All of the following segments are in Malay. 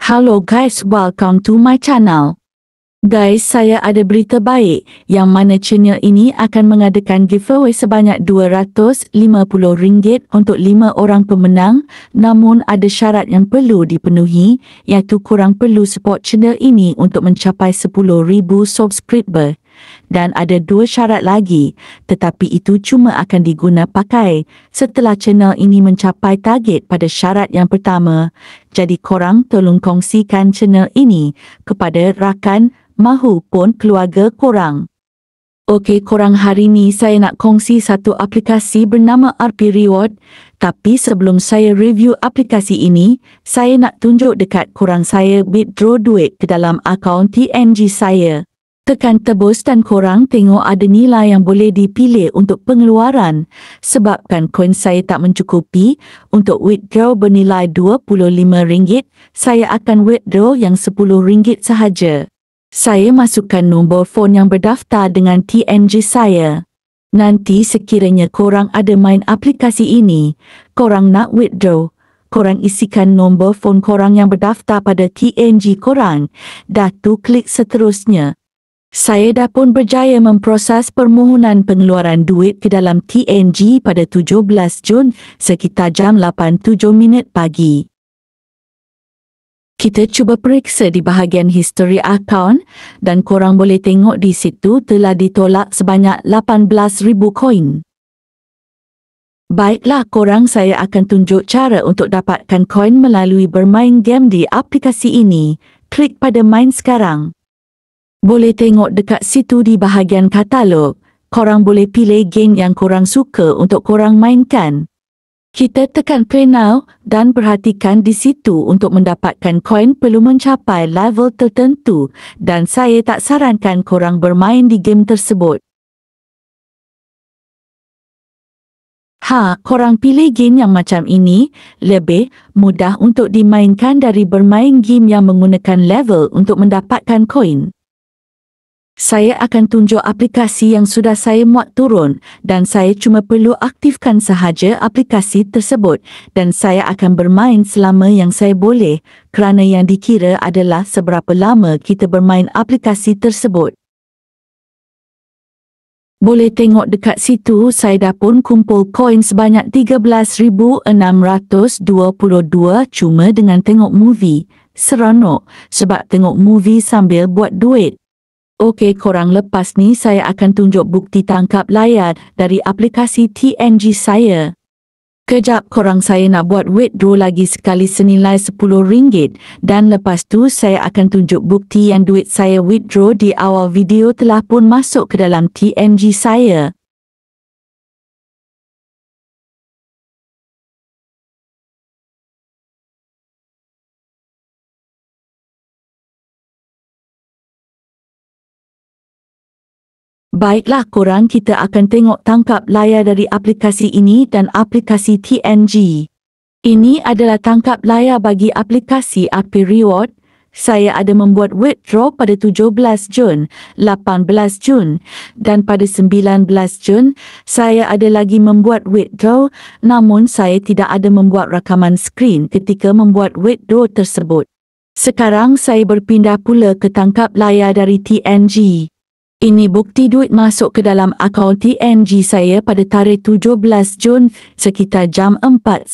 Hello guys, welcome to my channel. Guys, saya ada berita baik yang mana channel ini akan mengadakan giveaway sebanyak RM250 untuk 5 orang pemenang, namun ada syarat yang perlu dipenuhi, iaitu korang perlu support channel ini untuk mencapai 10,000 subscriber. Dan ada 2 syarat lagi, tetapi itu cuma akan diguna pakai setelah channel ini mencapai target pada syarat yang pertama. Jadi korang tolong kongsikan channel ini kepada rakan mahupun keluarga korang. Okey korang, hari ni saya nak kongsi satu aplikasi bernama RP Reward. Tapi sebelum saya review aplikasi ini, saya nak tunjuk dekat korang saya withdraw duit ke dalam akaun TNG saya. Tekan tebus dan korang tengok ada nilai yang boleh dipilih untuk pengeluaran. Sebabkan koin saya tak mencukupi untuk withdraw bernilai RM25, saya akan withdraw yang RM10 sahaja. Saya masukkan nombor phone yang berdaftar dengan TNG saya. Nanti sekiranya korang ada main aplikasi ini, korang nak withdraw, korang isikan nombor phone korang yang berdaftar pada TNG korang. Dah tu klik seterusnya. Saya dah pun berjaya memproses permohonan pengeluaran duit ke dalam TNG pada 17 Jun sekitar jam 8:07 pagi. Kita cuba periksa di bahagian history akaun dan korang boleh tengok di situ telah ditolak sebanyak 18,000 koin. Baiklah korang, saya akan tunjuk cara untuk dapatkan koin melalui bermain game di aplikasi ini. Klik pada main sekarang. Boleh tengok dekat situ di bahagian katalog, korang boleh pilih game yang korang suka untuk korang mainkan. Kita tekan play now dan perhatikan di situ untuk mendapatkan koin perlu mencapai level tertentu dan saya tak sarankan korang bermain di game tersebut. Korang pilih game yang macam ini, lebih mudah untuk dimainkan dari bermain game yang menggunakan level untuk mendapatkan koin. Saya akan tunjuk aplikasi yang sudah saya muat turun dan saya cuma perlu aktifkan sahaja aplikasi tersebut dan saya akan bermain selama yang saya boleh kerana yang dikira adalah seberapa lama kita bermain aplikasi tersebut. Boleh tengok dekat situ saya dah pun kumpul koin sebanyak 13,622 cuma dengan tengok movie. Seronok sebab tengok movie sambil buat duit. Okey korang, lepas ni saya akan tunjuk bukti tangkap layar dari aplikasi TNG saya. Kejap korang, saya nak buat withdraw lagi sekali senilai RM10 dan lepas tu saya akan tunjuk bukti yang duit saya withdraw di awal video telah pun masuk ke dalam TNG saya. Baiklah korang, kita akan tengok tangkap layar dari aplikasi ini dan aplikasi TNG. Ini adalah tangkap layar bagi aplikasi RP Reward. Saya ada membuat withdraw pada 17 Jun, 18 Jun dan pada 19 Jun saya ada lagi membuat withdraw, namun saya tidak ada membuat rakaman skrin ketika membuat withdraw tersebut. Sekarang saya berpindah pula ke tangkap layar dari TNG. Ini bukti duit masuk ke dalam akaun TNG saya pada tarikh 17 Jun sekitar jam 4:10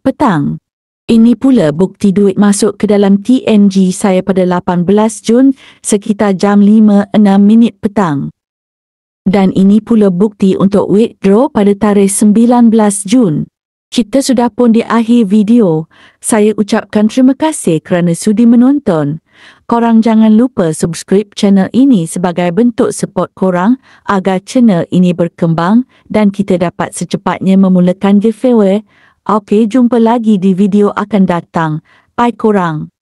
petang. Ini pula bukti duit masuk ke dalam TNG saya pada 18 Jun sekitar jam 5:06 petang. Dan ini pula bukti untuk withdraw pada tarikh 19 Jun. Kita sudah pun di akhir video. Saya ucapkan terima kasih kerana sudi menonton. Korang jangan lupa subscribe channel ini sebagai bentuk support korang agar channel ini berkembang dan kita dapat secepatnya memulakan giveaway. Okey, jumpa lagi di video akan datang. Bye korang.